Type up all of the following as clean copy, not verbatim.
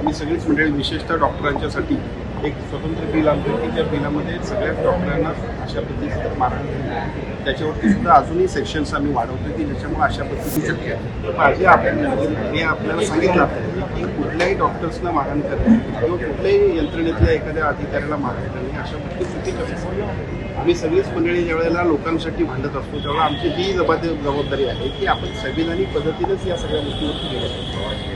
आम्ही सगळीच मंडळी विशेषतः डॉक्टरांच्यासाठी एक स्वतंत्र बिल आणतो की त्या बिलामध्ये सगळ्याच डॉक्टरांना अशा पद्धतीचं मारहाण केलं त्याच्यावरती सुद्धा अजूनही सेक्शन्स आम्ही वाढवतो की ज्याच्यामुळे अशा पद्धती शक्य आहे. तर माझे मी आपल्याला सांगितलं की कुठल्याही डॉक्टर्सना मारहाण करणे किंवा कुठल्याही यंत्रणेतल्या एखाद्या अधिकाऱ्याला मारहाण करणे अशा गोष्टी चुकीच्या असतात. आम्ही सगळीच मंडळी ज्यावेळेला लोकांसाठी भांडत असतो त्यावेळेला आमची ही जबाबदारी आहे की आपण संविधानिक पद्धतीनेच या सगळ्या गोष्टीवरती गेलो.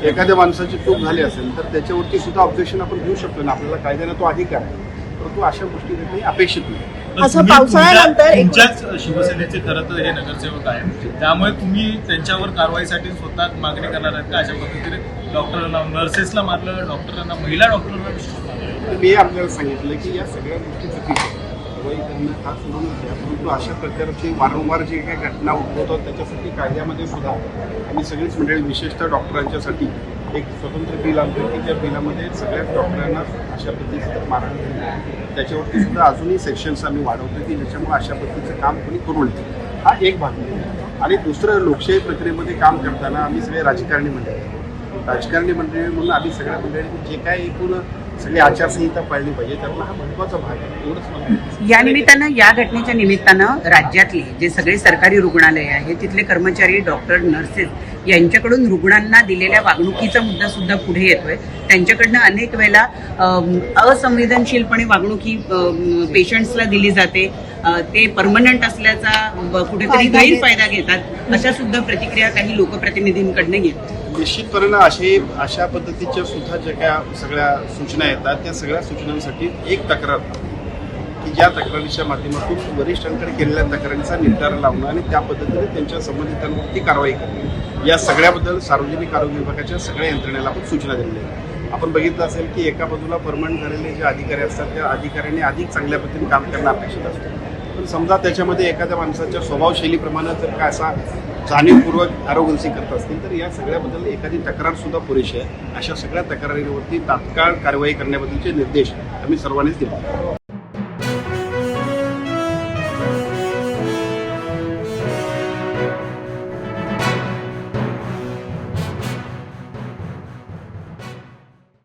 एखाद्या माणसाची चूक झाली असेल तर त्याच्यावरती सुद्धा ऑब्जेक्शन आपण घेऊ शकतो ना, आपल्याला कायद्याने तो अधिकार आहे, परंतु अशा गोष्टी काही अपेक्षित नाही. असं पावसाळ्यानंतर तुमच्याच शिवसेनेचे खरं तर हे नगरसेवक आहेत, त्यामुळे तुम्ही त्यांच्यावर कारवाईसाठी स्वतः मागणी करणार आहेत का? अशा पद्धतीने डॉक्टरांना नर्सेसला मारलं, डॉक्टरांना महिला डॉक्टरांना विशेष मारलं. मी आपल्याला सांगितलं की या सगळ्या गोष्टी चुकीच्या आहेत. कारवाई करणं हा सोडून द्या, परंतु अशा प्रकारची वारंवार जी काही घटना उद्भवतात त्याच्यासाठी कायद्यामध्ये सुद्धा आम्ही सगळीच मंडळी विशेषतः डॉक्टरांच्यासाठी एक स्वतंत्र बिल आणतो की त्या बिलामध्ये सगळ्याच डॉक्टरांना अशा पद्धतीचं मारहाण केलं त्याच्यावरती सुद्धा अजूनही सेक्शन्स आम्ही वाढवतो की ज्याच्यामुळे अशा पद्धतीचं काम कोणी करू नये. हा एक भाग आहे. आणि दुसरं, लोकशाही प्रक्रियेमध्ये काम करताना आम्ही सगळे राजकारणी मंडळी म्हणून आम्ही सगळ्या मंडळी जे काय एकूण सगळी आचारसंहिता पाळली पाहिजे त्यामुळे हा महत्त्वाचा भाग आहे. एवढंच मला या निमित्तानं, या घटनेच्या निमित्तानं राज्यातले जे सगळे सरकारी रुग्णालय आहे तिथले कर्मचारी, डॉक्टर, नर्सेस यांच्याकडून रुग्णांना दिलेल्या वागणुकीचा मुद्दा सुद्धा पुढे येतोय. त्यांच्याकडनं अनेक वेळेला असंवेदनशीलपणे वागणुकी पेशंट्सला दिली जाते. ते परमनंट असल्याचा कुठेतरी गैरफायदा घेतात, अशा सुद्धा प्रतिक्रिया काही लोकप्रतिनिधींकडनं येतात. निश्चितपणे अशा पद्धतीच्या सुद्धा ज्या काही सगळ्या सूचना येतात त्या सगळ्या सूचनांसाठी एक तक्रार की ज्या तक्रारीच्या माध्यमातून वरिष्ठांकडे केलेल्या तक्रारीचा निर्धार लावणं आणि त्या पद्धतीने त्यांच्या संबंधितांवरती कारवाई करणे, या सगळ्याबद्दल सार्वजनिक आरोग्य विभागाच्या सगळ्या यंत्रणेला आपण सूचना दिलेल्या आहेत. आपण बघितलं असेल की एका बाजूला परमनंट झालेले जे अधिकारी असतात त्या अधिकाऱ्यांनी अधिक चांगल्या पद्धतीने काम करणं अपेक्षित असतं. पण समजा त्याच्यामध्ये एखाद्या माणसाच्या स्वभावशैलीप्रमाणे जर काय असा जाणीवपूर्वक आरोग्यसी करत असतील तर या सगळ्याबद्दल एखादी तक्रार सुद्धा पुरेशी आहे. अशा सगळ्या तक्रारींवरती तात्काळ कारवाई करण्याबद्दलचे निर्देश आम्ही सर्वांनीच दिले.